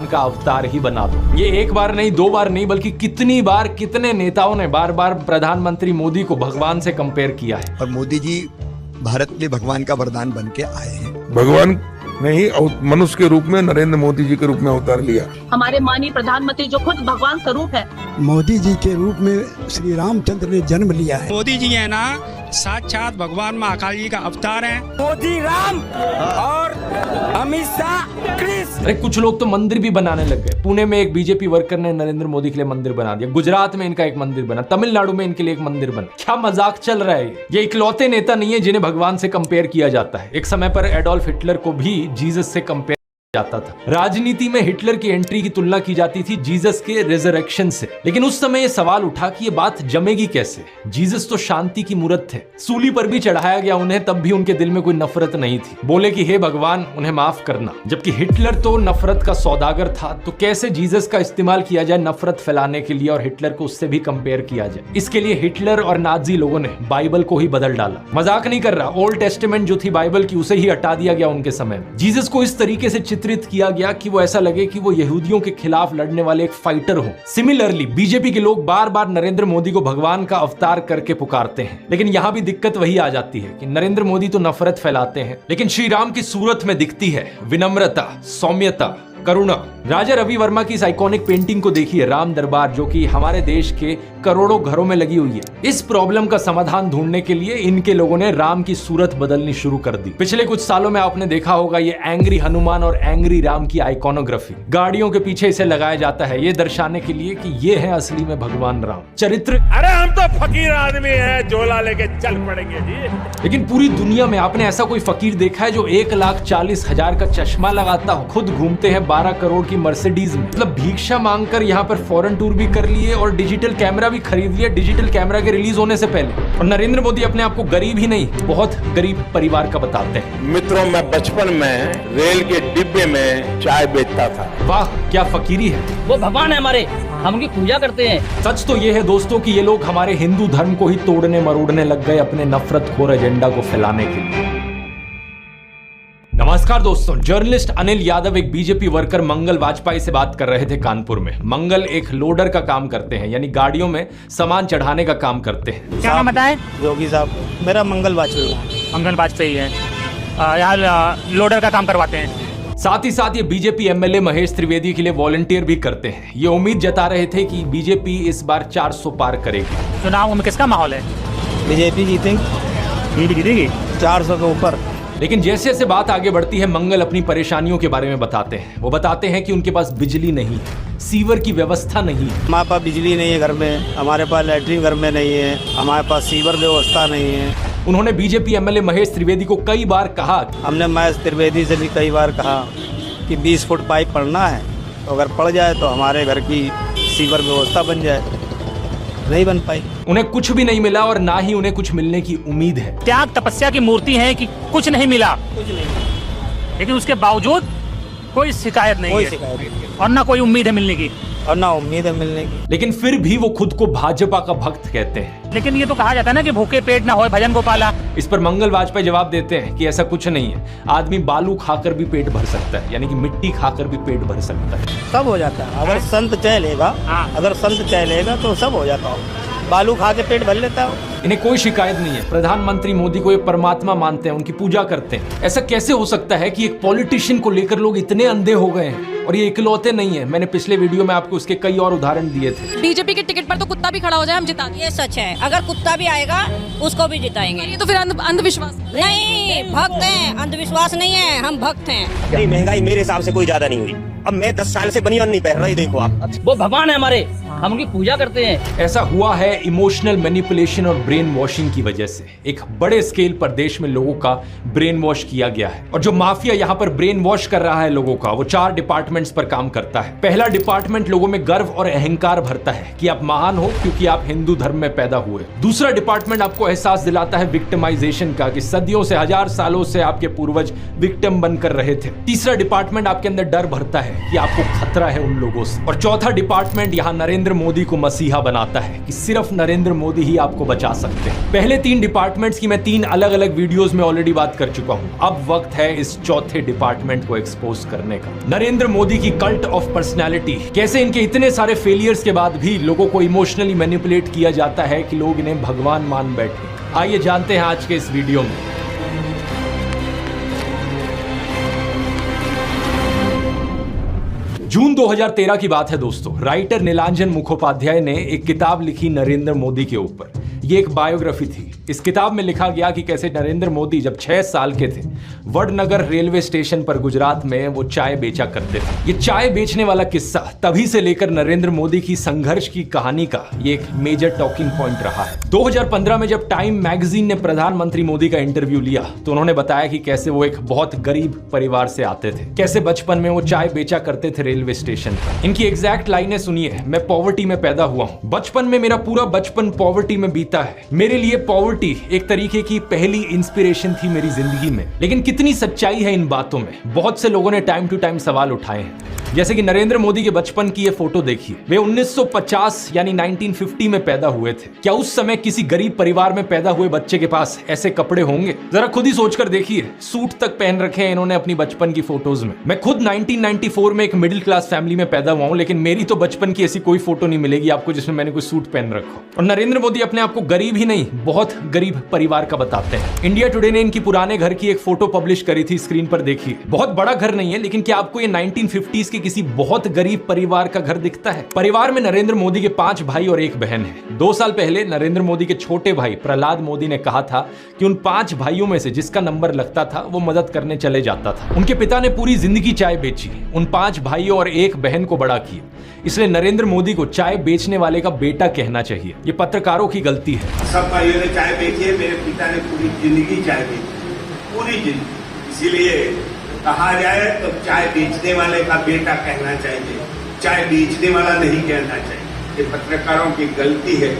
का अवतार ही बना दो। ये एक बार नहीं, दो बार नहीं, बल्कि कितनी बार कितने नेताओं ने बार बार प्रधानमंत्री मोदी को भगवान से कंपेयर किया है। और मोदी जी भारत के लिए भगवान का वरदान बन के आए हैं। भगवान ने ही मनुष्य के रूप में नरेंद्र मोदी जी के रूप में अवतार लिया। हमारे माननीय प्रधानमंत्री जो खुद भगवान स्वरूप है, मोदी जी के रूप में श्री रामचंद्र ने जन्म लिया है। मोदी जी है ना साक्षात भगवान महाकाल जी का अवतार है। मोदी राम और अमित शाह कृष्ण। अरे कुछ लोग तो मंदिर भी बनाने लग गए। पुणे में एक बीजेपी वर्कर ने नरेंद्र मोदी के लिए मंदिर बना दिया, गुजरात में इनका एक मंदिर बना, तमिलनाडु में इनके लिए एक मंदिर बना। क्या मजाक चल रहा है ये इकलौते नेता नहीं है जिन्हें भगवान से कंपेयर किया जाता है। एक समय पर एडोल्फ हिटलर को भी जीसस से कंपेयर जाता था। राजनीति में हिटलर की एंट्री की तुलना की जाती थी जीसस के रिजरेक्शन से, लेकिन उस समय यह सवाल उठा कि ये बात जमेगी कैसे। जीसस तो शांति की मूर्त थे, सूली पर भी चढ़ाया गया उन्हें, तब भी उनके दिल में कोई नफरत नहीं थी। बोले कि हे भगवान उन्हें माफ करना। जबकि हिटलर तो नफरत का सौदागर था, तो कैसे जीसस का इस्तेमाल किया जाए नफरत फैलाने के लिए और हिटलर को उससे भी कंपेयर किया जाए। इसके लिए हिटलर और नाजी लोगों ने बाइबल को ही बदल डाला। मजाक नहीं कर रहा, ओल्ड टेस्टामेंट जो थी बाइबल की उसे ही हटा दिया गया उनके समय में। जीसस को इस तरीके से चित्रित किया गया कि वो ऐसा लगे कि वो यहूदियों के खिलाफ लड़ने वाले एक फाइटर हो। सिमिलरली बीजेपी के लोग बार बार नरेंद्र मोदी को भगवान का अवतार करके पुकारते हैं, लेकिन यहां भी दिक्कत वही आ जाती है कि नरेंद्र मोदी तो नफरत फैलाते हैं, लेकिन श्री राम की सूरत में दिखती है विनम्रता, सौम्यता, करुणा। राजा रवि वर्मा की इस आइकॉनिक पेंटिंग को देखिए, राम दरबार, जो कि हमारे देश के करोड़ों घरों में लगी हुई है। इस प्रॉब्लम का समाधान ढूंढने के लिए इनके लोगों ने राम की सूरत बदलनी शुरू कर दी। पिछले कुछ सालों में आपने देखा होगा ये एंग्री हनुमान और एंग्री राम की आइकॉनोग्राफी गाड़ियों के पीछे इसे लगाया जाता है, ये दर्शाने के लिए कि ये है असली में भगवान राम। चरित्र, अरे हम तो फकीर आदमी है, झोला लेके चल पड़ेंगे जी। लेकिन पूरी दुनिया में आपने ऐसा कोई फकीर देखा है जो 1,40,000 का चश्मा लगाता हो, खुद घूमते हैं 12 करोड़ की मर्सिडीज में, मतलब भिक्षा मांगकर यहाँ पर फॉरेन टूर भी कर लिए और डिजिटल कैमरा भी खरीद लिया डिजिटल कैमरा के रिलीज होने से पहले। और नरेंद्र मोदी अपने आप को गरीब ही नहीं, बहुत गरीब परिवार का बताते हैं। मित्रों, मैं बचपन में रेल के डिब्बे में चाय बेचता था। वाह क्या फकीरी है। वो भगवान है हमारे, हम उनकी पूजा करते हैं। सच तो ये है दोस्तों कि ये लोग हमारे हिंदू धर्म को ही तोड़ने मरोड़ने लग गए अपने नफरतखोर एजेंडा को फैलाने के लिए। नमस्कार दोस्तों, जर्नलिस्ट अनिल यादव एक बीजेपी वर्कर मंगल वाजपेयी से बात कर रहे थे कानपुर में। मंगल एक लोडर का काम करते हैं, यानी गाड़ियों में सामान चढ़ाने का काम करते हैं। क्या नाम बताएं? योगी साहब, मेरा मंगल वाजपेयी है। यहाँ लोडर का काम करवाते हैं। साथ ही साथ ये बीजेपी एमएलए महेश त्रिवेदी के लिए वॉलंटियर भी करते हैं। ये उम्मीद जता रहे थे कि बीजेपी इस बार 400 पार करेगी। चुनाव में किसका माहौल है? बीजेपी जीतेगी 400 के ऊपर। लेकिन जैसे जैसे बात आगे बढ़ती है, मंगल अपनी परेशानियों के बारे में बताते हैं। वो बताते हैं कि उनके पास बिजली नहीं है, सीवर की व्यवस्था नहीं है। हमारे पास बिजली नहीं है घर में, हमारे पास लैट्रिन घर में नहीं है, हमारे पास सीवर व्यवस्था नहीं है। उन्होंने बीजेपी एमएलए महेश त्रिवेदी को कई बार कहा, हमने महेश त्रिवेदी से भी कई बार कहा कि 20 फुट पाइप पड़ना है, तो अगर पड़ जाए तो हमारे घर की सीवर व्यवस्था बन जाए। नहीं बन पाई। उन्हें कुछ भी नहीं मिला और ना ही उन्हें कुछ मिलने की उम्मीद है। त्याग तपस्या की मूर्ति है कि कुछ नहीं मिला, लेकिन उसके बावजूद कोई शिकायत नहीं है और ना कोई उम्मीद है मिलने की। और ना उम्मीद है मिलने की। लेकिन फिर भी वो खुद को भाजपा का भक्त कहते हैं। लेकिन ये तो कहा जाता है ना कि भूखे पेट ना होए भजन गोपाला। इस पर मंगल वाजपेयी जवाब देते हैं कि ऐसा कुछ नहीं है, आदमी बालू खाकर भी पेट भर सकता है, यानी कि मिट्टी खाकर भी पेट भर सकता है। सब हो जाता है अगर संत चाह लेगा, अगर संत चाह लेगा तो सब हो जाता है। बालू खा के पेट भर लेता है। इन्हें कोई शिकायत नहीं है। प्रधानमंत्री मोदी को ये परमात्मा मानते हैं, उनकी पूजा करते हैं। ऐसा कैसे हो सकता है कि एक पॉलिटिशियन को लेकर लोग इतने अंधे हो गए हैं? और ये इकलौते नहीं है, मैंने पिछले वीडियो में आपको उसके कई और उदाहरण दिए थे। बीजेपी के टिकट पर तो कुत्ता भी खड़ा हो जाए हम जिता देंगे। ये सच है, अगर कुत्ता भी आएगा उसको भी जिताएंगे। ये तो फिर अंधविश्वास नहीं, भक्त हैं, अंधविश्वास नहीं है, हम भक्त हैं। नहीं, महंगाई मेरे हिसाब से कोई ज्यादा नहीं हुई। अब मैं 10 साल से बनियान नहीं पहन रहा, देखो आप। वो भगवान है हमारे, हम उनकी पूजा करते हैं। ऐसा हुआ है इमोशनल मैनिपुलेशन और ब्रेन वॉशिंग की वजह से। एक बड़े स्केल पर देश में लोगों का ब्रेन वॉश किया गया है, और जो माफिया यहाँ पर ब्रेन वॉश कर रहा है लोगों का, वो 4 डिपार्टमेंट्स पर काम करता है। पहला डिपार्टमेंट लोगों में गर्व और अहंकार भरता है कि आप महान हो क्योंकि आप हिंदू धर्म में पैदा हुए। दूसरा डिपार्टमेंट आपको एहसास दिलाता है विक्टिमाइजेशन का, कि सदियों से, 1000 सालों से आपके पूर्वज विक्टिम बनकर रहे थे। तीसरा डिपार्टमेंट आपके अंदर डर भरता है कि आपको खतरा है उन लोगों से। और चौथा डिपार्टमेंट यहाँ नरेंद्र मोदी को मसीहा बनाता है कि सिर्फ नरेंद्र मोदी ही आपको बचा सकता है। सकते हैं। पहले 3 डिपार्टमेंट्स की मैं 3 अलग अलग वीडियोस में ऑलरेडी बात कर चुका हूं। अब वक्त है इस चौथे डिपार्टमेंट को एक्सपोज करने का। नरेंद्र मोदी की कल्ट ऑफ पर्सनैलिटी, कैसे इनके इतने सारे फेलियर्स के बाद भी लोगों को इमोशनली मैनिपुलेट किया जाता है कि लोग इन्हें भगवान मान बैठे। आइए जानते हैं आज के इस वीडियो में। जून 2013 की बात है दोस्तों। राइटर नीलांजन मुखोपाध्याय ने एक किताब लिखी नरेंद्र मोदी के ऊपर। ये एक बायोग्राफी थी। इस किताब में लिखा गया कि कैसे नरेंद्र मोदी जब 6 साल के थे, वडनगर रेलवे स्टेशन पर गुजरात में वो चाय बेचा करते थे। ये चाय बेचने वाला किस्सा तभी से लेकर नरेंद्र मोदी की संघर्ष की कहानी का ये एक मेजर टॉकिंग पॉइंट रहा है। 2015 में जब टाइम मैगजीन ने प्रधानमंत्री मोदी का इंटरव्यू लिया तो उन्होंने बताया कि कैसे वो एक बहुत गरीब परिवार से आते थे, कैसे बचपन में वो चाय बेचा करते थे रेलवे स्टेशन पर। इनकी एग्जैक्ट लाइनें सुनिए। मैं पॉवर्टी में पैदा हुआ हूं, बचपन में मेरा पूरा बचपन पॉवर्टी में बीता है। मेरे लिए पॉवर्टी एक तरीके की पहली इंस्पिरेशन थी मेरी जिंदगी में। लेकिन कितनी सच्चाई है इन बातों में, बहुत से लोगों ने टाइम टू टाइम सवाल उठाए हैं। जैसे कि नरेंद्र मोदी के बचपन की ये फोटो देखिए। वे 1950 यानी 1950 में पैदा हुए थे। क्या उस समय किसी गरीब परिवार में पैदा हुए बच्चे के पास ऐसे कपड़े होंगे? जरा खुद ही सोचकर देखिए। सूट तक पहन रखे हैं इन्होंने अपनी बचपन की फोटोज में। मैं खुद 1994 में एक मिडिल क्लास फैमिली में पैदा हुआ हूं, लेकिन मेरी तो बचपन की ऐसी कोई फोटो नहीं मिलेगी आपको जिसमें मैंने कोई सूट पहन रखा हो। और नरेंद्र मोदी अपने आप को गरीब ही नहीं, बहुत गरीब परिवार का बताते हैं। इंडिया टुडे ने इनकी पुराने घर की एक फोटो पब्लिश करी थी, स्क्रीन पर देखिए। बहुत बड़ा घर नहीं है, लेकिन क्या आपको ये 1950s के किसी बहुत गरीब परिवार का घर दिखता है? परिवार में नरेंद्र मोदी के 5 भाई और 1 बहन है। 2 साल पहले नरेंद्र मोदी के छोटे भाई प्रहलाद मोदी ने कहा था कि उन 5 भाइयों में से जिसका नंबर लगता था वो मदद करने चले जाता था। उनके पिता ने पूरी जिंदगी चाय बेची, उन 5 भाइयों और 1 बहन को बड़ा किया। इसलिए नरेंद्र मोदी को चाय बेचने वाले का बेटा कहना चाहिए। ये पत्रकारों की गलती है। सब भाइयों ने चाय बेची है, मेरे पिता ने पूरी जिंदगी चाय बेची, पूरी जिंदगी। इसीलिए कहा जाए तो चाय बेचने वाले का बेटा कहना चाहिए, चाय बेचने वाला नहीं कहना चाहिए। ये पत्रकारों की गलती है।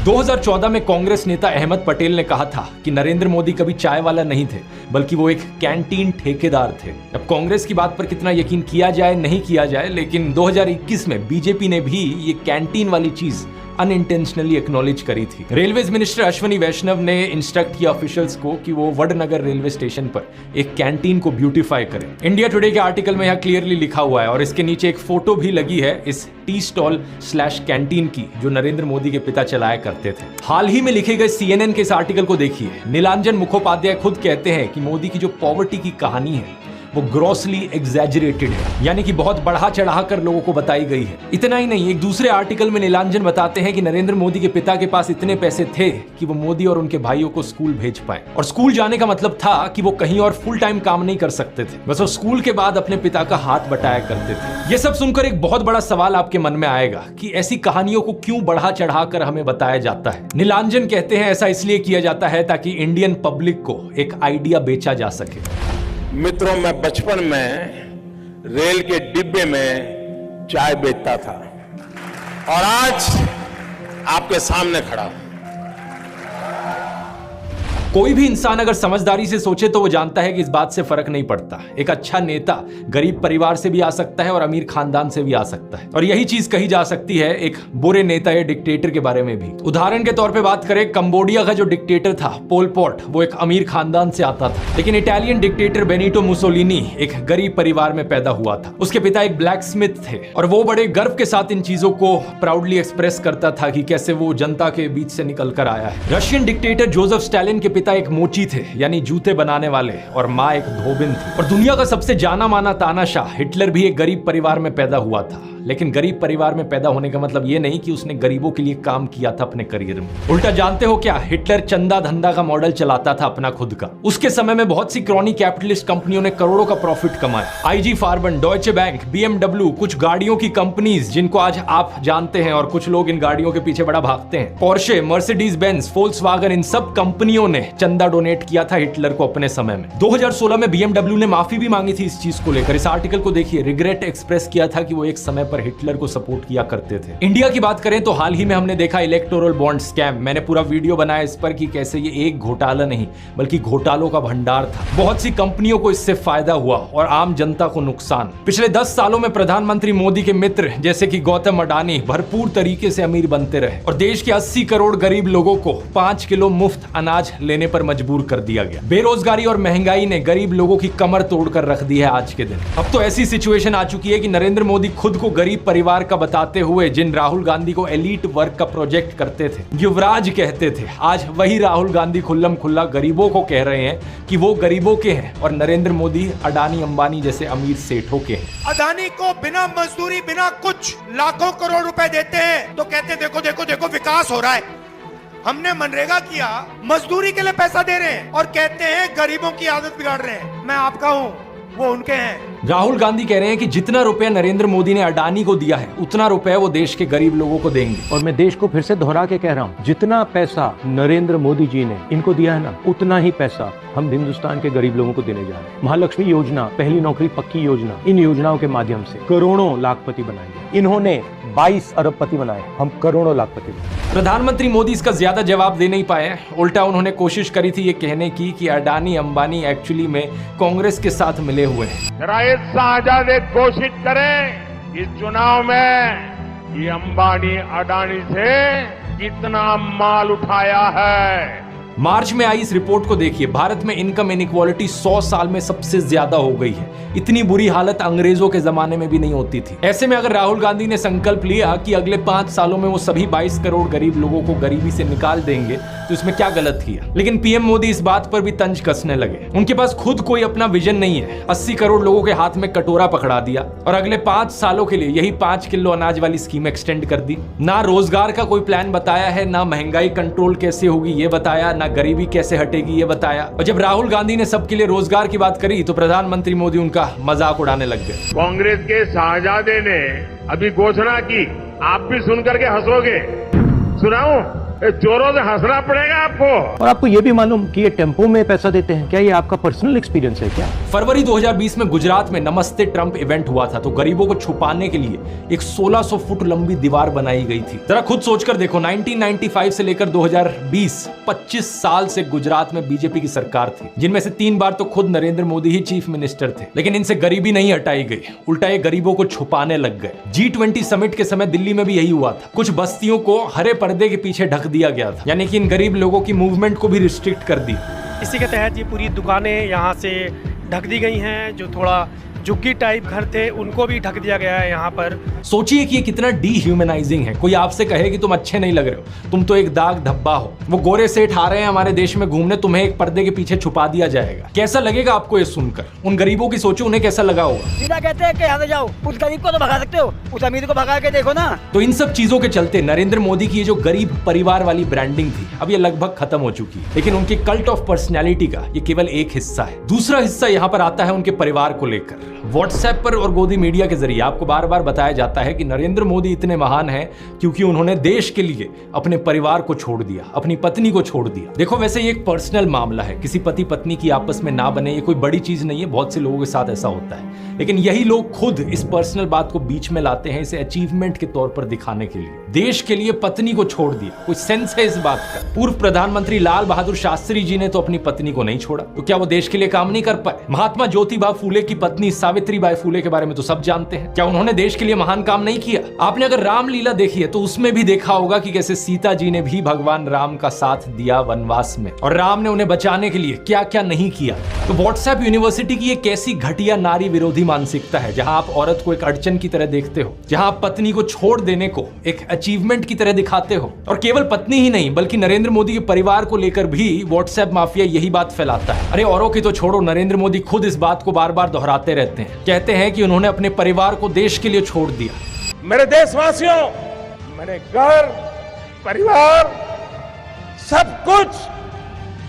2014 में कांग्रेस नेता अहमद पटेल ने कहा था कि नरेंद्र मोदी कभी चाय वाला नहीं थे, बल्कि वो एक कैंटीन ठेकेदार थे। अब कांग्रेस की बात पर कितना यकीन किया जाए नहीं किया जाए, लेकिन 2021 में बीजेपी ने भी ये कैंटीन वाली चीज अनइंटेंशनली एक्नॉलेज करी थी। रेलवेज मिनिस्टर अश्विनी वैष्णव ने इंस्ट्रक्ट किया ऑफिशियल्स को कि वो वडनगर रेलवे स्टेशन पर एक कैंटीन को ब्यूटीफाई करें। इंडिया टुडे के आर्टिकल में यह क्लियरली लिखा हुआ है और इसके नीचे एक फोटो भी लगी है इस टी स्टॉल / कैंटीन की जो नरेंद्र मोदी के पिता चलाया करते थे। हाल ही में लिखे गए CNN के इस आर्टिकल को देखिए। नीलांजन मुखोपाध्याय खुद कहते हैं कि मोदी की जो पॉवर्टी की कहानी है वो ग्रॉसली एग्जैजरेटेड है, यानी कि बहुत बढ़ा चढ़ा कर लोगों को बताई गई है। इतना ही नहीं, एक दूसरे आर्टिकल में नीलांजन बताते हैं कि नरेंद्र मोदी के पिता के पास इतने पैसे थे कि वो मोदी और उनके भाइयों को स्कूल भेज पाए। और स्कूल जाने का मतलब था कि वो कहीं और फुल टाइम काम नहीं कर सकते थे, बस वो स्कूल के बाद अपने पिता का हाथ बटाया करते थे। ये सब सुनकर एक बहुत बड़ा सवाल आपके मन में आएगा कि ऐसी कहानियों को क्यों बढ़ा चढ़ा कर हमें बताया जाता है? नीलांजन कहते हैं ऐसा इसलिए किया जाता है ताकि इंडियन पब्लिक को एक आइडिया बेचा जा सके। मित्रों, मैं बचपन में रेल के डिब्बे में चाय बेचता था और आज आपके सामने खड़ा हूं। कोई भी इंसान अगर समझदारी से सोचे तो वो जानता है कि इस बात से फर्क नहीं पड़ता। एक अच्छा नेता गरीब परिवार से भी आ सकता है और अमीर खानदान से भी आ सकता है, और यही चीज कही जा सकती है एक बुरे नेता या डिक्टेटर के बारे में भी। उदाहरण के तौर पे बात करें, कंबोडिया का जो डिक्टेटर था पोल पॉट, वो एक अमीर खानदान से आता था। लेकिन इटालियन डिक्टेटर बेनिटो मुसोलिनी एक गरीब परिवार में पैदा हुआ था। उसके पिता एक ब्लैक स्मिथ थे और वो बड़े गर्व के साथ इन चीजों को प्राउडली एक्सप्रेस करता था कि कैसे वो जनता के बीच से निकल कर आया है। रशियन डिक्टेटर जोसेफ स्टालिन के पिता एक मोची थे, यानी जूते बनाने वाले, और माँ एक धोबिन थी। और दुनिया का सबसे जाना माना तानाशाह हिटलर भी एक गरीब परिवार में पैदा हुआ था। लेकिन गरीब परिवार में पैदा होने का मतलब ये नहीं कि उसने गरीबों के लिए काम किया था अपने करियर में। उल्टा जानते हो क्या, हिटलर चंदा धंधा का मॉडल चलाता था अपना खुद का। उसके समय में बहुत सी क्रॉनी कैपिटलिस्ट कंपनियों ने करोड़ों का प्रॉफिट कमाया। IG फार्बन, डॉयचे बैंक, BMW, कुछ गाड़ियों की कंपनीज जिनको आज आप जानते हैं और कुछ लोग इन गाड़ियों के पीछे बड़ा भागते हैं। पोर्शे, मर्सिडीज बेंज, फोल्क्सवागन, इन सब कंपनियों ने चंदा डोनेट किया था हिटलर को अपने समय में। 2016 में BMW ने माफी भी मांगी थी इस चीज को लेकर। इस आर्टिकल को देखिए, रिग्रेट एक्सप्रेस किया था कि वो एक समय पर पर हिटलर को सपोर्ट किया करते थे। इंडिया की बात करें तो हाल ही में हमने देखा इलेक्टोरल बॉन्ड स्कैम। मैंने पूरा वीडियो बनाया इस पर कि कैसे ये एक घोटाला नहीं बल्कि घोटालों का भंडार था। बहुत सी कंपनियों को इससे फायदा हुआ और आम जनता को नुकसान। पिछले 10 सालों में प्रधानमंत्री मोदी के मित्र जैसे कि गौतम अडानी भरपूर तरीके से अमीर बनते रहे और देश के 80 करोड़ गरीब लोगों को 5 किलो मुफ्त अनाज लेने पर मजबूर कर दिया गया। बेरोजगारी और महंगाई ने गरीब लोगों की कमर तोड़कर रख दी है आज के दिन। अब तो ऐसी सिचुएशन आ चुकी है कि नरेंद्र मोदी खुद को गरीब परिवार का बताते हुए जिन राहुल गांधी को एलीट वर्ग का प्रोजेक्ट करते थे, युवराज कहते थे, आज वही राहुल गांधी खुल्लम खुल्ला गरीबों को कह रहे हैं कि वो गरीबों के हैं और नरेंद्र मोदी अडानी अंबानी जैसे अमीर सेठों के हैं। अडानी को बिना मजदूरी बिना कुछ लाखों करोड़ रुपए देते हैं तो कहते हैं देखो देखो देखो विकास हो रहा है। हमने मनरेगा किया, मजदूरी के लिए पैसा दे रहे हैं और कहते हैं गरीबों की आदत बिगाड़ रहे हैं। मैं आपका हूं, वो उनके हैं। राहुल गांधी कह रहे हैं कि जितना रुपया नरेंद्र मोदी ने अडानी को दिया है उतना रुपया वो देश के गरीब लोगों को देंगे। और मैं देश को फिर से दोहरा के कह रहा हूँ, जितना पैसा नरेंद्र मोदी जी ने इनको दिया है ना, उतना ही पैसा हम हिंदुस्तान के गरीब लोगों को देने जा रहे हैं। महालक्ष्मी योजना, पहली नौकरी पक्की योजना, इन योजनाओं के माध्यम से करोड़ों लाखपति बनाएंगे। इन्होंने 22 अरबपति बनाए, हम करोड़ों लाखपति बनाए। प्रधानमंत्री मोदी इसका ज्यादा जवाब दे नहीं पाए। उल्टा उन्होंने कोशिश करी थी ये कहने की कि अडानी अंबानी एक्चुअली में कांग्रेस के साथ मिले हुए हैं। जरा एक शाहजादे घोषित करें इस चुनाव में ये अंबानी अडानी से कितना माल उठाया है। मार्च में आई इस रिपोर्ट को देखिए। भारत में इनकम इनइक्वालिटी 100 साल में सबसे ज्यादा हो गई है। इतनी बुरी हालत अंग्रेजों के जमाने में भी नहीं होती थी। ऐसे में अगर राहुल गांधी ने संकल्प लिया कि अगले 5 सालों में वो सभी 22 करोड़ गरीब लोगों को गरीबी से निकाल देंगे तो इसमें क्या गलत किया। लेकिन पीएम मोदी इस बात पर भी तंज कसने लगे। उनके पास खुद कोई अपना विजन नहीं है। 80 करोड़ लोगों के हाथ में कटोरा पकड़ा दिया और अगले 5 सालों के लिए यही 5 किलो अनाज वाली स्कीम एक्सटेंड कर दी। ना रोजगार का कोई प्लान बताया है, ना महंगाई कंट्रोल कैसे होगी ये बताया, ना गरीबी कैसे हटेगी ये बताया। और जब राहुल गांधी ने सबके लिए रोजगार की बात करी तो प्रधानमंत्री मोदी उनका मजाक उड़ाने लग गए। कांग्रेस के शाहजादे ने अभी घोषणा की, आप भी सुनकर के हंसोगे। सुनाऊं? जोरों से हंसना पड़ेगा आपको। और आपको ये भी मालूम कि ये टेम्पो में पैसा देते हैं, क्या ये आपका पर्सनल एक्सपीरियंस है क्या? फरवरी 2020 में गुजरात में नमस्ते ट्रंप इवेंट हुआ था तो गरीबों को छुपाने के लिए एक 1600 फुट लंबी दीवार बनाई गई थी। जरा खुद सोचकर देखो, 1995 से लेकर 2020 25 साल से गुजरात में बीजेपी की सरकार थी, जिनमें से 3 बार तो खुद नरेंद्र मोदी ही चीफ मिनिस्टर थे। लेकिन इनसे गरीबी नहीं हटाई गई, उल्टा ये गरीबों को छुपाने लग गए। G20 समिट के समय दिल्ली में भी यही हुआ था। कुछ बस्तियों को हरे पर्दे के पीछे ढक दिया गया था, यानी कि इन गरीब लोगों की मूवमेंट को भी रिस्ट्रिक्ट कर दी। इसी के तहत ये पूरी दुकानें यहाँ से ढक दी गई हैं। जो थोड़ा झुग्गी टाइप घर थे उनको भी ढक दिया गया है यहाँ पर। सोचिए कि ये कितना डीह्यूमनाइजिंग है। कोई आपसे कहे कि तुम अच्छे नहीं लग रहे हो, तुम तो एक दाग धब्बा हो। वो गोरे सेठ आ रहे हैं हमारे देश में घूमने, तुम्हें एक पर्दे के पीछे छुपा दिया जाएगा। कैसा लगेगा आपको ये सुनकर? उन गरीबों की सोचो, उन्हें कैसा लगा होगा। सीधा कहते हैं कि यहाँ से जाओ, उस गरीब को तो भगा सकते हो, उस अमीर को भगा के देखो ना। तो इन सब चीजों के चलते नरेंद्र मोदी की ये जो गरीब परिवार वाली ब्रांडिंग थी अब ये लगभग खत्म हो चुकी है। लेकिन उनके कल्ट ऑफ पर्सनैलिटी का ये केवल एक हिस्सा है। दूसरा हिस्सा यहाँ पर आता है उनके परिवार को लेकर। व्हाट्सएप पर और गोदी मीडिया के जरिए आपको बार बार बताया जाता है कि नरेंद्र मोदी इतने महान हैं क्योंकि उन्होंने देश के लिए अपने परिवार को छोड़ दिया, अपनी पत्नी को छोड़ दिया। देखो, वैसे ये एक पर्सनल मामला है, किसी पति पत्नी की आपस में ना बने ये कोई बड़ी चीज नहीं है। बहुत से लोगों के साथ ऐसा होता है, लेकिन यही लोग खुद इस पर्सनल बात को बीच में लाते हैं इसे अचीवमेंट के तौर पर दिखाने के लिए। देश के लिए पत्नी को छोड़ दिया, कोई सेंस है इस बात का? पूर्व प्रधानमंत्री लाल बहादुर शास्त्री जी ने तो अपनी पत्नी को नहीं छोड़ा, तो क्या वो देश के लिए काम नहीं कर पाए? महात्मा ज्योतिबा फूले की पत्नी सावित्रीबाई फूले के बारे में तो सब जानते हैं, क्या उन्होंने देश के लिए महान काम नहीं किया? आपने अगर रामलीला देखी है तो उसमें भी देखा होगा कि कैसे सीता जी ने भी भगवान राम का साथ दिया वनवास में, और राम ने उन्हें बचाने के लिए क्या क्या नहीं किया। तो व्हाट्सएप यूनिवर्सिटी की एक ऐसी घटिया नारी विरोधी मानसिकता है जहां आप औरत को एक अड़चन की तरह देखते हो, जहां आप पत्नी को छोड़ देने को एक अचीवमेंट की तरह दिखाते हो। और केवल पत्नी ही नहीं बल्कि नरेंद्र मोदी के परिवार को लेकर भी व्हाट्सएप माफिया यही बात फैलाता है। अरे औरों की तो छोड़ो, नरेंद्र मोदी खुद इस बात को बार बार दोहराते रहते हैं। कहते हैं कि उन्होंने अपने परिवार को देश के लिए छोड़ दिया। मेरे देशवासियों, मैंने घर, परिवार, सब कुछ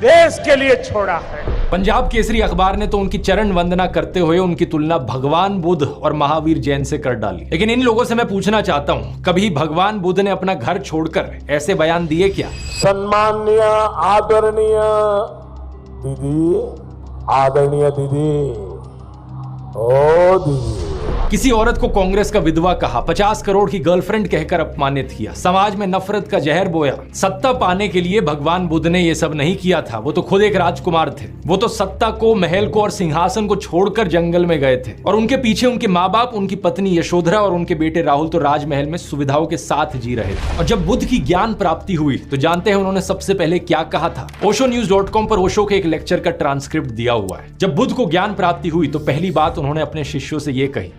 देश के लिए छोड़ा है। पंजाब केसरी अखबार ने तो उनकी चरण वंदना करते हुए उनकी तुलना भगवान बुद्ध और महावीर जैन से कर डाली। लेकिन इन लोगों से मैं पूछना चाहता हूं, कभी भगवान बुद्ध ने अपना घर छोड़कर ऐसे बयान दिए क्या? सम्माननीय आदरणीय दीदी, आदरणीय दीदी, ओ दीदी, किसी औरत को कांग्रेस का विधवा कहा, 50 करोड़ की गर्लफ्रेंड कहकर अपमानित किया, समाज में नफरत का जहर बोया। सत्ता पाने के लिए भगवान बुद्ध ने ये सब नहीं किया था, वो तो खुद एक राजकुमार थे। वो तो सत्ता को, महल को और सिंहासन को छोड़कर जंगल में गए थे और उनके पीछे उनके माँ बाप, उनकी पत्नी यशोधरा और उनके बेटे राहुल तो राजमहल में सुविधाओं के साथ जी रहे थे। और जब बुद्ध की ज्ञान प्राप्ति हुई तो जानते हैं उन्होंने सबसे पहले क्या कहा था? oshonews.com पर ओशो के एक लेक्चर का ट्रांसक्रिप्ट दिया हुआ है। जब बुद्ध को ज्ञान प्राप्ति हुई तो पहली बात उन्होंने अपने शिष्यों से ये कही,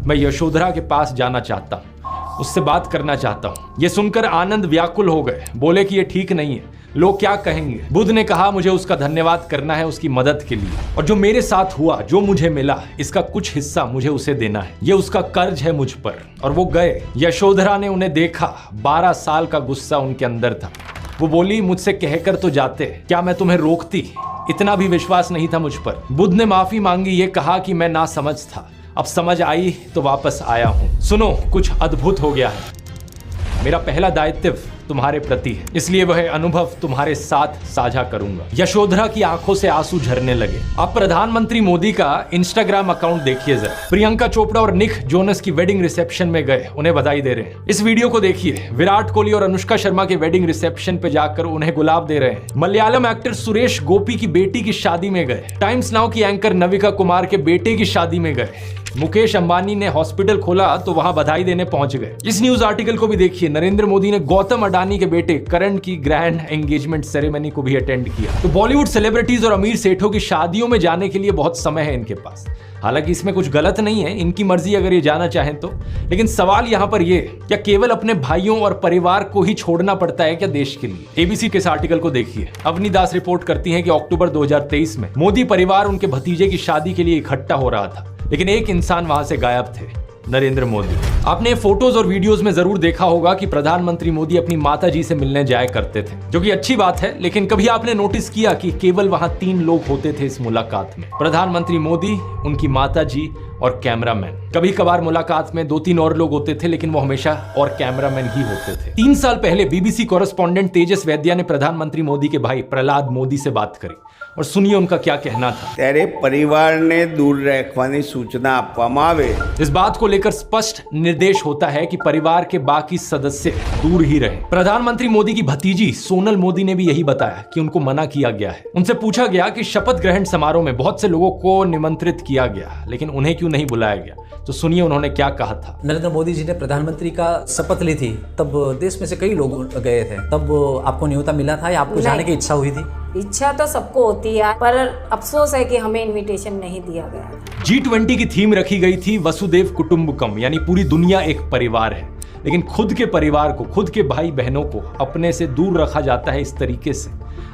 मैं यशोधरा के पास जाना चाहता हूं, उससे बात करना चाहता हूं। ये सुनकर आनंद व्याकुल हो गए, बोले कि ये ठीक नहीं है, लोग क्या कहेंगे। बुद्ध ने कहा, मुझे उसका धन्यवाद करना है उसकी मदद के लिए, और जो मेरे साथ हुआ, जो मुझे मिला, इसका कुछ हिस्सा मुझे उसे देना है, ये उसका कर्ज है मुझ पर। और वो गए। यशोधरा ने उन्हें देखा, 12 साल का गुस्सा उनके अंदर था। वो बोली, मुझसे कहकर तो जाते, क्या मैं तुम्हें रोकती? इतना भी विश्वास नहीं था मुझ पर। बुद्ध ने माफी मांगी, ये कहा कि मैं ना समझ था, अब समझ आई तो वापस आया हूं। सुनो, कुछ अद्भुत हो गया है। मेरा पहला दायित्व तुम्हारे प्रति है, इसलिए वह अनुभव तुम्हारे साथ साझा करूंगा। यशोधरा की आंखों से आंसू झरने लगे। आप प्रधानमंत्री मोदी का इंस्टाग्राम अकाउंट देखिए जरा। प्रियंका चोपड़ा और निक जोनस की वेडिंग रिसेप्शन में गए, उन्हें बधाई दे रहे हैं। इस वीडियो को देखिए। विराट कोहली और अनुष्का शर्मा के वेडिंग रिसेप्शन पे जाकर उन्हें गुलाब दे रहे हैं। मलयालम एक्टर सुरेश गोपी की बेटी की शादी में गए। टाइम्स नाउ की एंकर नविका कुमार के बेटे की शादी में गए। मुकेश अंबानी ने हॉस्पिटल खोला तो वहां बधाई देने पहुंच गए। इस न्यूज आर्टिकल को भी देखिए। नरेंद्र मोदी ने गौतम अडानी के बेटे करण की ग्रैंड एंगेजमेंट सेरेमनी को भी अटेंड किया। तो बॉलीवुड सेलिब्रिटीज और अमीर सेठों की शादियों में जाने के लिए बहुत समय है इनके पास। हालांकि इसमें कुछ गलत नहीं है, इनकी मर्जी अगर ये जाना चाहें तो। लेकिन सवाल यहाँ पर ये, क्या केवल अपने भाइयों और परिवार को ही छोड़ना पड़ता है क्या देश के लिए? एबीसी के इस आर्टिकल को देखिए। अवनी दास रिपोर्ट करती है कि अक्टूबर 2023 में मोदी परिवार उनके भतीजे की शादी के लिए इकट्ठा हो रहा था, लेकिन एक इंसान वहां से गायब थे, नरेंद्र मोदी। आपने फोटोज और वीडियोस में जरूर देखा होगा कि प्रधानमंत्री मोदी अपनी माताजी से मिलने जाया करते थे, जो कि अच्छी बात है। लेकिन कभी आपने नोटिस किया कि केवल वहां 3 लोग होते थे इस मुलाकात में? प्रधानमंत्री मोदी, उनकी माताजी और कैमरामैन। कभी कभार मुलाकात में 2-3 और लोग होते थे, लेकिन वो हमेशा और कैमरामैन ही होते थे। 3 साल पहले बीबीसी कॉरेस्पॉन्डेंट तेजस वैद्या ने प्रधानमंत्री मोदी के भाई प्रहलाद मोदी से बात करी, और सुनिए उनका क्या कहना था। तेरे परिवार ने दूर रखवानी सूचना आपवामां आवे। इस बात को लेकर स्पष्ट निर्देश होता है कि परिवार के बाकी सदस्य दूर ही रहे। प्रधानमंत्री मोदी की भतीजी सोनल मोदी ने भी यही बताया कि उनको मना किया गया है। उनसे पूछा गया कि शपथ ग्रहण समारोह में बहुत से लोगों को निमंत्रित किया गया, लेकिन उन्हें क्यों नहीं बुलाया गया? तो सुनिए उन्होंने क्या कहा था। नरेंद्र मोदी जी ने प्रधानमंत्री का शपथ ली थी, तब देश में से कई लोग गए थे, तब आपको न्योता मिला था या आपको जाने की इच्छा हुई थी? इच्छा तो सबको होती है, पर अफसोस है कि हमें इनविटेशन नहीं दिया गया। G20 की थीम रखी गई थी वसुदेव कुटुंबकम, यानी पूरी दुनिया एक परिवार है। लेकिन खुद के परिवार को, खुद के भाई बहनों को अपने से दूर रखा जाता है इस तरीके से।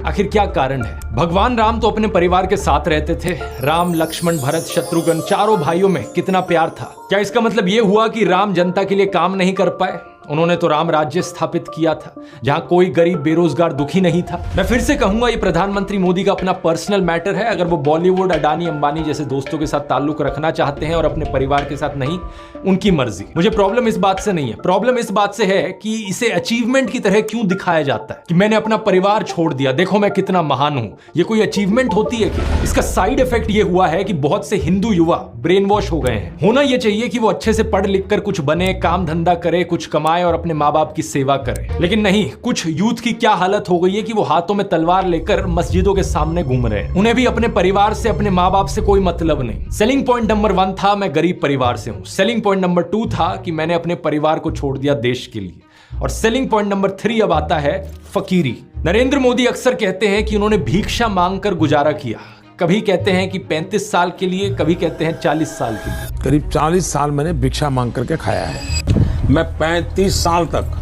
आखिर क्या कारण है? भगवान राम तो अपने परिवार के साथ रहते थे। राम, लक्ष्मण, भरत, शत्रुघ्न, चारों भाइयों में कितना प्यार था। क्या इसका मतलब ये हुआ कि राम जनता के लिए काम नहीं कर पाए? उन्होंने तो राम राज्य स्थापित किया था, जहां कोई गरीब, बेरोजगार, दुखी नहीं था। मैं फिर से कहूंगा, ये प्रधानमंत्री मोदी का अपना पर्सनल मैटर है। अगर वो बॉलीवुड, अडानी, अंबानी जैसे दोस्तों के साथ ताल्लुक रखना चाहते हैं और अपने परिवार के साथ नहीं, उनकी मर्जी। मुझे प्रॉब्लम इस बात से नहीं है। प्रॉब्लम इस बात से है कि इसे अचीवमेंट की तरह क्यों दिखाया जाता है कि मैंने अपना परिवार छोड़ दिया, देखो मैं कितना महान हूं। ये कोई अचीवमेंट होती है कि? इसका साइड इफेक्ट ये हुआ है कि बहुत से हिंदू युवा ब्रेन वॉश हो गए हैं। होना ये चाहिए कि वो अच्छे से पढ़ लिख कर कुछ बने, काम धंधा करे, कुछ कमाए और अपने माँ बाप की सेवा करें। लेकिन नहीं, कुछ यूथ की क्या हालत हो गई है कि वो हाथों में तलवार लेकर मस्जिदों के सामने घूम रहे हैं। उन्हें भी अपने परिवार से, अपने माँ बाप से कोई मतलब नहीं। सेलिंग पॉइंट नंबर 1 था, मैं गरीब परिवार से हूं। सेलिंग पॉइंट नंबर 2 था कि मैंने अपने परिवार को छोड़ दिया देश के लिए। और सेलिंग पॉइंट नंबर 3 अब आता है फकीरी। नरेंद्र मोदी अक्सर कहते हैं कि उन्होंने भिक्षा मांगकर गुजारा किया। कभी कहते हैं कि 35 साल के लिए, कभी कहते हैं 40 साल के लिए। करीब 40 साल मैंने भिक्षा मांग करके खाया है। मैं 35 साल तक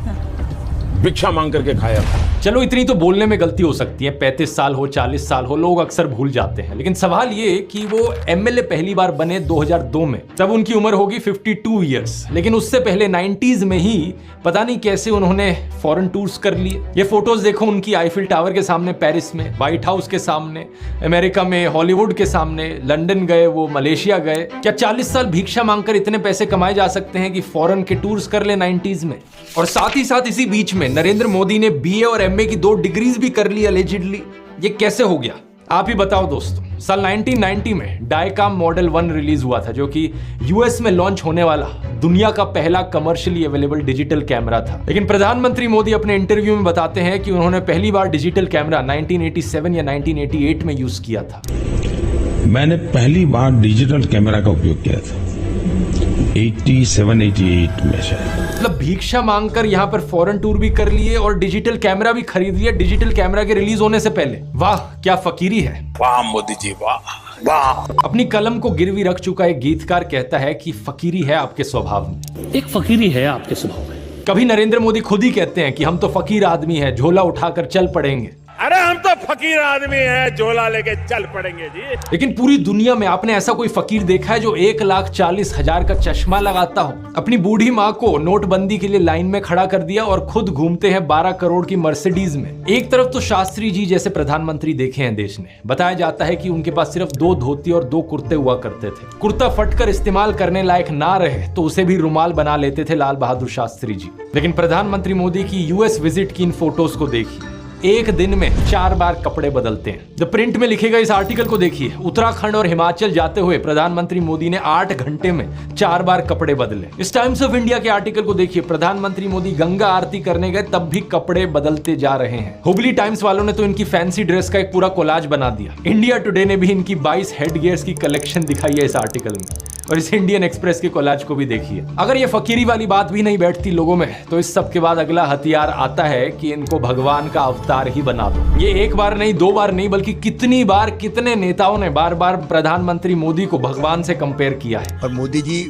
भिक्षा मांग करके खाया। चलो इतनी तो बोलने में गलती हो सकती है, 35 साल हो, 40 साल हो, लोग अक्सर भूल जाते हैं। लेकिन सवाल ये कि वो एमएलए पहली बार बने 2002 में, तब उनकी उम्र होगी 52 इयर्स। लेकिन उससे पहले 90s में ही पता नहीं कैसे उन्होंने फॉरेन टूर्स कर लिए। ये फोटोज देखो उनकी, आईफिल टावर के सामने पेरिस में, व्हाइट हाउस के सामने अमेरिका में, हॉलीवुड के सामने, लंदन गए, वो मलेशिया गए। क्या 40 साल भिक्षा मांगकर इतने पैसे कमाए जा सकते हैं कि फॉरेन के टूर्स कर ले 90s में? और साथ ही साथ इसी बीच में नरेंद्र मोदी ने बीए और एमए की 2 डिग्रीज भी कर ली अलेजिडली। ये कैसे हो गया? आप ही बताओ दोस्तों, साल 1990 में डायकाम मॉडल 1 रिलीज हुआ था, जो कि यूएस में लॉन्च होने वाला दुनिया का पहला कमर्शियली अवेलेबल डिजिटल कैमरा था। लेकिन प्रधानमंत्री मोदी अपने इंटरव्यू में बताते हैं कि उन्होंने पहली बार डिजिटल कैमरा 1987 या 1988 में यूज किया था। मैंने पहली बार डिजिटल कैमरा का उपयोग किया था 87-88 में शायद। मतलब भिक्षा मांगकर यहाँ पर फॉरेन टूर भी कर लिए और डिजिटल कैमरा भी खरीद लिया डिजिटल कैमरा के रिलीज होने से पहले। वाह क्या फकीरी है। वाह मोदी जी वाह वाह। अपनी कलम को गिरवी रख चुका एक गीतकार कहता है कि फकीरी है आपके स्वभाव में। एक फकीरी है आपके स्वभाव में। कभी नरेंद्र मोदी खुद ही कहते हैं कि हम तो फकीर आदमी हैं, झोला उठाकर चल पड़ेंगे। अरे हम तो फकीर आदमी हैं, झोला लेके चल पड़ेंगे जी। लेकिन पूरी दुनिया में आपने ऐसा कोई फकीर देखा है जो 1,40,000 का चश्मा लगाता हो, अपनी बूढ़ी माँ को नोटबंदी के लिए लाइन में खड़ा कर दिया और खुद घूमते हैं 12 करोड़ की मर्सिडीज में। एक तरफ तो शास्त्री जी जैसे प्रधानमंत्री देखे हैं देश ने। बताया जाता है कि उनके पास सिर्फ 2 धोती और 2 कुर्ते हुआ करते थे। कुर्ता फटकर इस्तेमाल करने लायक ना रहे तो उसे भी रुमाल बना लेते थे लाल बहादुर शास्त्री जी। लेकिन प्रधानमंत्री मोदी की यूएस विजिट की इन फोटोज को देखिए, एक दिन में 4 बार कपड़े बदलते हैं। द प्रिंट में लिखे गए इस आर्टिकल को देखिए, उत्तराखंड और हिमाचल जाते हुए प्रधानमंत्री मोदी ने 8 घंटे में 4 बार कपड़े बदले। इस टाइम्स ऑफ इंडिया के आर्टिकल को देखिए, प्रधानमंत्री मोदी गंगा आरती करने गए तब भी कपड़े बदलते जा रहे हैं। हुबली टाइम्स वालों ने तो इनकी फैंसी ड्रेस का एक पूरा कोलाज बना दिया। इंडिया टुडे ने भी इनकी 22 हेड गियर्स की कलेक्शन दिखाई है इस आर्टिकल में। और इस इंडियन एक्सप्रेस के कोलाज को भी देखिए। अगर ये फकीरी वाली बात भी नहीं बैठती लोगों में, तो इस सब के बाद अगला हथियार आता है कि इनको भगवान का अवतार ही बना दो। ये एक बार नहीं, 2 बार नहीं, बल्कि कितनी बार कितने नेताओं ने बार बार प्रधानमंत्री मोदी को भगवान से कंपेयर किया है। और मोदी जी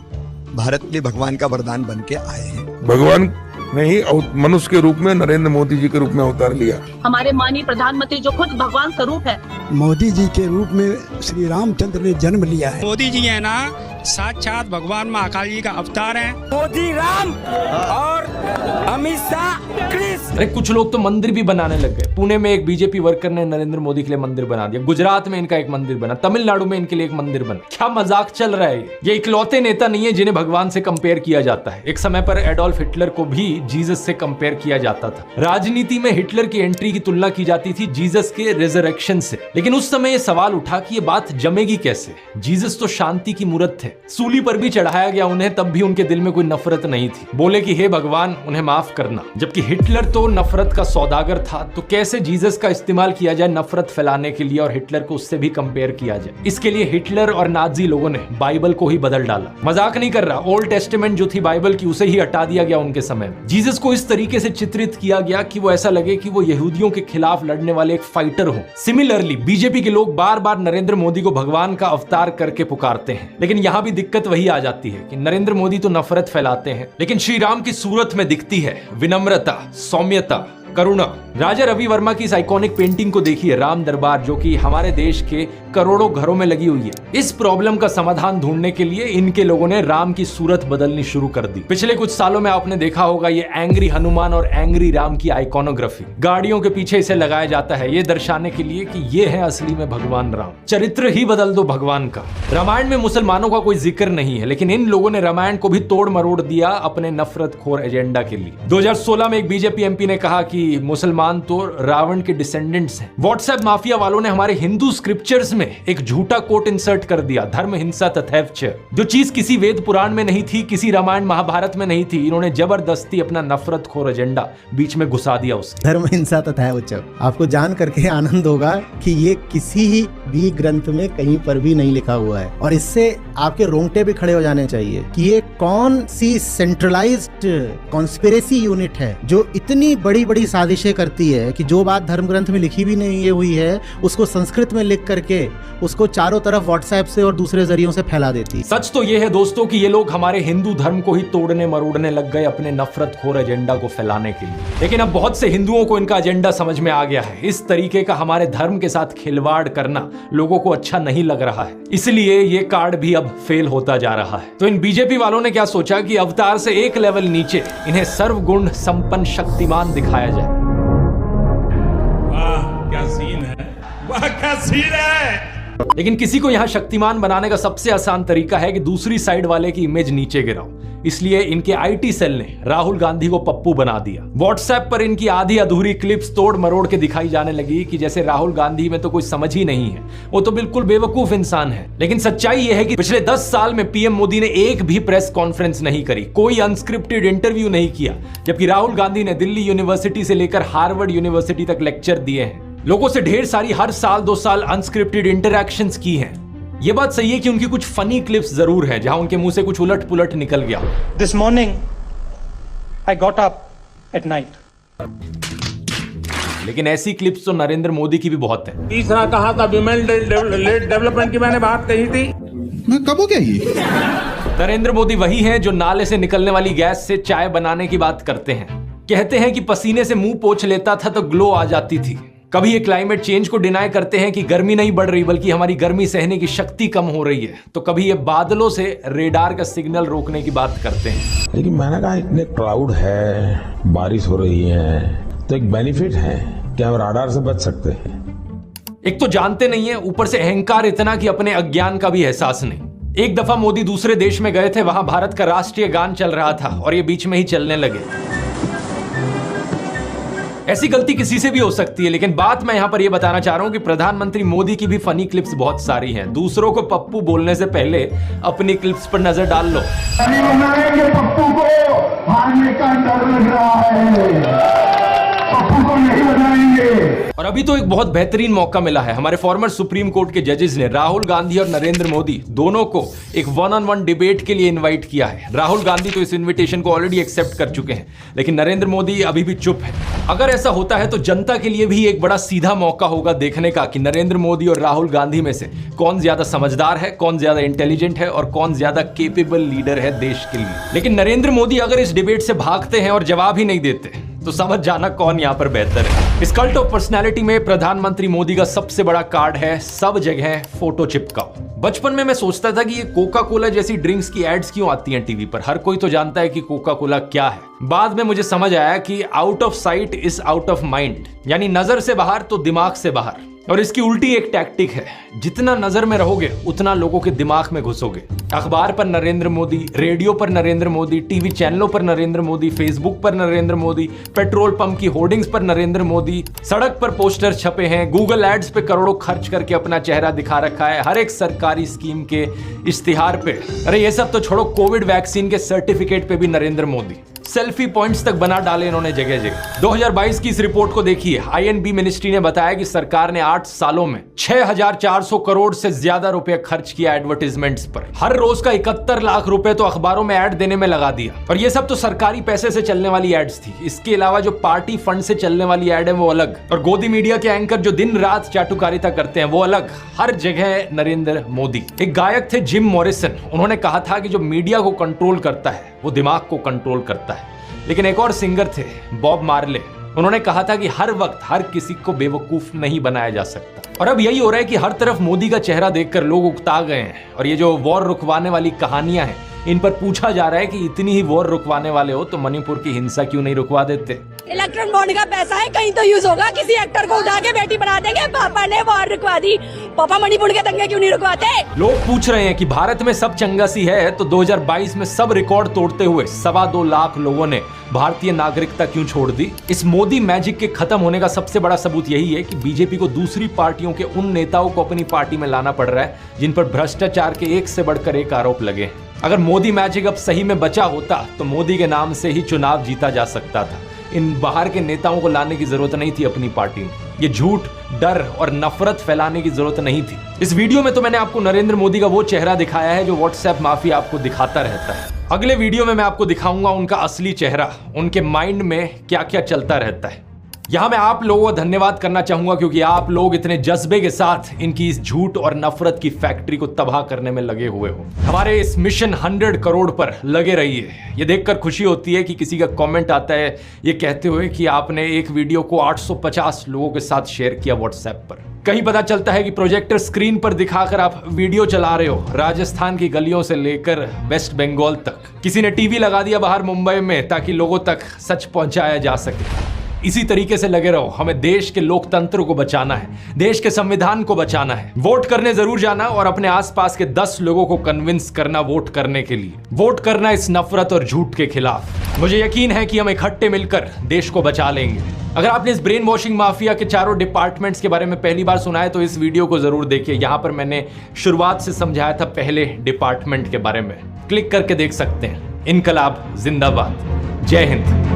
भारत के लिए भगवान का वरदान बन के आए हैं। भगवान नहीं मनुष्य के रूप में नरेंद्र मोदी जी के रूप में अवतार लिया। हमारे माननीय प्रधानमंत्री जो खुद भगवान स्वरूप है, मोदी जी के रूप में श्री रामचंद्र ने जन्म लिया है। मोदी जी है ना साक्षात भगवान महाकाल जी का अवतार है। मोदी राम और अमित शाह कृष्ण। अरे कुछ लोग तो मंदिर भी बनाने लग गए। पुणे में एक बीजेपी वर्कर ने नरेंद्र मोदी के लिए मंदिर बना दिया। गुजरात में इनका एक मंदिर बना, तमिलनाडु में इनके लिए एक मंदिर बना। क्या मजाक चल रहा है। ये इकलौते नेता नहीं है जिन्हें भगवान से कंपेयर किया जाता है। एक समय पर एडोल्फ हिटलर को भी जीसस से कंपेयर किया जाता था। राजनीति में हिटलर की एंट्री की तुलना की जाती थी जीसस के रिजरेक्शन से। लेकिन उस समय ये सवाल उठा कि ये बात जमेगी कैसे। जीसस तो शांति की मूर्त थे, सूली पर भी चढ़ाया गया उन्हें, तब भी उनके दिल में कोई नफरत नहीं थी। बोले कि हे भगवान उन्हें माफ करना। जबकि हिटलर तो नफरत का सौदागर था, तो कैसे जीसस का इस्तेमाल किया जाए नफरत फैलाने के लिए और हिटलर को उससे भी कंपेयर किया जाए। इसके लिए हिटलर और नाजी लोगों ने बाइबल को ही बदल डाला। मजाक नहीं कर रहा, ओल्ड टेस्टामेंट जो थी बाइबल की उसे ही हटा दिया गया उनके समय में। जीसस को इस तरीके से चित्रित किया गया कि वो ऐसा लगे कि वो यहूदियों के खिलाफ लड़ने वाले एक फाइटर हो। सिमिलरली बीजेपी के लोग बार बार नरेंद्र मोदी को भगवान का अवतार करके पुकारते हैं। लेकिन यहां भी दिक्कत वही आ जाती है कि नरेंद्र मोदी तो नफरत फैलाते हैं, लेकिन श्री राम की सूरत में दिखती है विनम्रता, सौम्यता, करुणा। राजा रवि वर्मा की इस आइकॉनिक पेंटिंग को देखिए, राम दरबार, जो कि हमारे देश के करोड़ों घरों में लगी हुई है। इस प्रॉब्लम का समाधान ढूंढने के लिए इनके लोगों ने राम की सूरत बदलनी शुरू कर दी। पिछले कुछ सालों में आपने देखा होगा ये एंग्री हनुमान और एंग्री राम की आइकॉनोग्राफी गाड़ियों के पीछे इसे लगाया जाता है, ये दर्शाने के लिए कि ये है असली में भगवान राम। चरित्र ही बदल दो भगवान का। रामायण में मुसलमानों का कोई जिक्र नहीं है, लेकिन इन लोगों ने रामायण को भी तोड़ मरोड़ दिया अपने नफरत खोर एजेंडा के लिए। 2016 में एक बीजेपी एमपी ने कहा कि मुसलमान तो रावण के डिसेंडेंट्स हैं। व्हाट्सएप माफिया वालों ने हमारे हिंदू स्क्रिप्चर्स में एक झूठा कोट इंसर्ट कर दिया, धर्म हिंसा तथैव च। जो चीज किसी वेद पुराण में नहीं थी, किसी रामायण महाभारत में नहीं थी, इन्होंने जबरदस्ती अपना नफरत खोर एजेंडा बीच में घुसा दिया उसके। धर्म हिंसा तथैव च, आपको जान करके आनंद होगा कि ये किसी भी ग्रंथ में कहीं पर भी नहीं लिखा हुआ है। और इससे आपके रोंगटे भी खड़े हो जाने चाहिए कि ये कौन सी सेंट्रलाइज्ड कॉन्स्पिरेसी यूनिट है जो इतनी बड़ी बड़ी साजिशें करती है कि जो बात धर्म ग्रंथ में लिखी भी नहीं हुई है उसको संस्कृत में लिख करके उसको चारों तरफ व्हाट्सएप से और दूसरे जरियों से फैला देती। सच तो ये है दोस्तों कि ये लोग हमारे हिंदू धर्म को ही तोड़ने मरोड़ने लग गए अपने नफरत खोर एजेंडा को फैलाने के लिए। लेकिन अब बहुत से हिंदुओं को इनका एजेंडा समझ में आ गया है। इस तरीके का हमारे धर्म के साथ खिलवाड़ करना लोगों को अच्छा नहीं लग रहा है, इसलिए ये कार्ड भी अब फेल होता जा रहा है। तो इन बीजेपी वालों ने क्या सोचा कि अवतार से एक लेवल नीचे इन्हें सर्वगुण संपन्न शक्तिमान दिखाया जाए। वाह क्या सीन है, वाह क्या सीन है। लेकिन किसी को यहाँ शक्तिमान बनाने का सबसे आसान तरीका है कि दूसरी साइड वाले की इमेज नीचे गिराओ। इसलिए इनके आईटी सेल ने राहुल गांधी को पप्पू बना दिया। व्हाट्सएप पर इनकी आधी अधूरी क्लिप्स तोड़ मरोड़ के दिखाई जाने लगी कि जैसे राहुल गांधी में तो कोई समझ ही नहीं है, वो तो बिल्कुल बेवकूफ इंसान है। लेकिन सच्चाई यह है कि पिछले 10 साल में पीएम मोदी ने एक भी प्रेस कॉन्फ्रेंस नहीं करी, कोई अनस्क्रिप्टेड इंटरव्यू नहीं किया, जबकि राहुल गांधी ने दिल्ली यूनिवर्सिटी से लेकर हार्वर्ड यूनिवर्सिटी तक लेक्चर दिए हैं, लोगों से ढेर सारी हर साल 2 साल अनस्क्रिप्टेड इंटरैक्शंस की हैं। ये बात सही है कि उनकी कुछ फनी क्लिप्स जरूर है जहां उनके मुंह से कुछ उलट पुलट निकल गया। This morning I got up at night. लेकिन ऐसी क्लिप्स तो नरेंद्र मोदी की भी बहुत है। तीसरा कहा था विमेन डेवलपमेंट की मैंने बात कही थी, मैं कब हो गया ये? नरेंद्र मोदी वही हैं जो नाले से निकलने वाली गैस से चाय बनाने की बात करते हैं। कहते हैं कि पसीने से मुंह पोंछ लेता था तो ग्लो आ जाती थी। कभी ये क्लाइमेट चेंज को डिनाई करते हैं कि गर्मी नहीं बढ़ रही बल्कि हमारी गर्मी सहने की शक्ति कम हो रही है, तो कभी ये बादलों से रेडार का सिग्नल रोकने की बात करते हैं। लेकिन मैंने कहा इतने क्लाउड है, बारिश हो रही है, तो एक बेनिफिट है कि हम राडार से बच सकते हैं। एक तो जानते नहीं है, ऊपर से अहंकार इतना कि अपने अज्ञान का भी एहसास नहीं। एक दफा मोदी दूसरे देश में गए थे, वहां भारत का राष्ट्रीय गान चल रहा था और ये बीच में ही चलने लगे। ऐसी गलती किसी से भी हो सकती है, लेकिन बात मैं यहां पर यह बताना चाह रहा हूं कि प्रधानमंत्री मोदी की भी फनी क्लिप्स बहुत सारी हैं। दूसरों को पप्पू बोलने से पहले अपनी क्लिप्स पर नजर डाल लो। पप्पू को हारने का डर लग रहा है, पप्पू को नहीं बनाएंगे। और अभी तो एक बहुत बेहतरीन मौका मिला है। हमारे फॉर्मर सुप्रीम कोर्ट के जजेस ने राहुल गांधी और नरेंद्र मोदी दोनों को एक 1-on-1 डिबेट के लिए इनवाइट किया है। राहुल गांधी तो इस इनविटेशन को ऑलरेडी एक्सेप्ट कर चुके हैं, लेकिन नरेंद्र मोदी अभी भी चुप है। अगर ऐसा होता है तो जनता के लिए भी एक बड़ा सीधा मौका होगा देखने का कि नरेंद्र मोदी और राहुल गांधी में से कौन ज्यादा समझदार है, कौन ज्यादा इंटेलिजेंट है और कौन ज्यादा केपेबल लीडर है देश के लिए। लेकिन नरेंद्र मोदी अगर इस डिबेट से भागते हैं और जवाब ही नहीं देते तो समझ जाना कौन यहां पर बेहतर है। इस कल्ट ऑफ पर्सनैलिटी में प्रधानमंत्री मोदी का सबसे बड़ा कार्ड है सब जगह फोटो चिपकाओ। बचपन में मैं सोचता था कि ये कोका कोला जैसी ड्रिंक्स की एड्स क्यों आती हैं टीवी पर, हर कोई तो जानता है कि कोका कोला क्या है। बाद में मुझे समझ आया कि out of site is out of mind, यानी नजर से बाहर तो दिमाग से बाहर। और इसकी उल्टी एक टैक्टिक है, जितना नजर में रहोगे उतना लोगों के दिमाग में घुसोगे। अखबार पर नरेंद्र मोदी, रेडियो पर नरेंद्र मोदी, टीवी चैनलों पर नरेंद्र मोदी, फेसबुक पर नरेंद्र मोदी, पेट्रोल पंप की होर्डिंग्स पर नरेंद्र मोदी, सड़क पर पोस्टर छपे हैं, गूगल एड्स पे करोड़ों खर्च करके अपना चेहरा दिखा रखा है, हर एक सरकारी स्कीम के इश्तिहार पे। अरे ये सब तो छोड़ो, कोविड वैक्सीन के सर्टिफिकेट पे भी नरेंद्र मोदी। सेल्फी पॉइंट्स तक बना डाले इन्होंने जगह जगह। 2022 की इस रिपोर्ट को देखिए। आईएनबी मिनिस्ट्री ने बताया कि सरकार ने 8 सालों में 6400 करोड़ से ज्यादा रुपए खर्च किया एडवर्टाइजमेंट्स पर। हर रोज का 71 लाख रुपए तो अखबारों में ऐड देने में लगा दिया। और ये सब तो सरकारी पैसे से चलने वाली एड्स थी। इसके अलावा जो पार्टी फंड से चलने वाली एड है वो अलग, और गोदी मीडिया के एंकर जो दिन रात चाटुकारिता करते हैं वो अलग। हर जगह नरेंद्र मोदी। एक गायक थे जिम मॉरिसन, उन्होंने कहा था कि जो मीडिया को कंट्रोल करता है वो दिमाग को कंट्रोल करता है। लेकिन एक और सिंगर थे बॉब मार्ले, उन्होंने कहा था कि हर वक्त हर किसी को बेवकूफ नहीं बनाया जा सकता। और अब यही हो रहा है कि हर तरफ मोदी का चेहरा देखकर लोग उकता गए हैं। और ये जो वॉर रुकवाने वाली कहानियां हैं, इन पर पूछा जा रहा है कि इतनी ही वॉर रुकवाने वाले हो तो मणिपुर की हिंसा क्यों नहीं रुकवा देते। इलेक्ट्रॉन बॉन्ड का पैसा है, कहीं तो यूज होगा। किसी एक्टर को उठा के बेटी बना देंगे, पापा ने वॉर रुकवा दी, पापा मणिपुर के दंगे क्यों नहीं रुकवाते। लोग पूछ रहे हैं कि भारत में सब चंगा सी है तो 2022 में सब रिकॉर्ड तोड़ते हुए 2.25 लाख लोगों ने भारतीय नागरिकता क्यों छोड़ दी। इस मोदी मैजिक के खत्म होने का सबसे बड़ा सबूत यही है कि बीजेपी को दूसरी पार्टियों के उन नेताओं को अपनी पार्टी में लाना पड़ रहा है जिन पर भ्रष्टाचार के एक से बढ़कर एक आरोप लगे। अगर मोदी मैजिक अब सही में बचा होता तो मोदी के नाम से ही चुनाव जीता जा सकता था। इन बाहर के नेताओं को लाने की जरूरत नहीं थी अपनी पार्टी में। ये झूठ, डर और नफरत फैलाने की जरूरत नहीं थी। इस वीडियो में तो मैंने आपको नरेंद्र मोदी का वो चेहरा दिखाया है जो व्हाट्सएप माफिया आपको दिखाता रहता है। अगले वीडियो में मैं आपको दिखाऊंगा उनका असली चेहरा, उनके माइंड में क्या क्या चलता रहता है। यहां मैं आप लोगों को धन्यवाद करना चाहूंगा क्योंकि आप लोग इतने जज्बे के साथ इनकी इस झूठ और नफरत की फैक्ट्री को तबाह करने में लगे हुए हो। हमारे इस मिशन 100 करोड़ पर लगे रहिए। ये देखकर खुशी होती है कि किसी का कमेंट आता है ये कहते हुए कि आपने एक वीडियो को 850 लोगों के साथ शेयर किया व्हाट्सएप पर। कहीं पता चलता है कि प्रोजेक्टर स्क्रीन पर दिखाकर आप वीडियो चला रहे हो राजस्थान की गलियों से लेकर वेस्ट बंगाल तक। किसी ने टीवी लगा दिया बाहर मुंबई में ताकि लोगों तक सच पहुंचाया जा सके। इसी तरीके से लगे रहो। हमें देश के लोकतंत्र को बचाना है, देश के संविधान को बचाना है। वोट करने जरूर जाना और अपने आसपास के 10 लोगों को कन्विंस करना वोट करने के लिए। वोट करना इस नफरत और झूठ के खिलाफ। मुझे यकीन है कि हम इकट्ठे मिलकर देश को बचा लेंगे। अगर आपने इस ब्रेन वॉशिंग माफिया के चारों डिपार्टमेंट्स के बारे में पहली बार सुना है तो इस वीडियो को जरूर देखिए। यहां पर मैंने शुरुआत से समझाया था पहले डिपार्टमेंट के बारे में, क्लिक करके देख सकते हैं। इनकलाब जिंदाबाद। जय हिंद।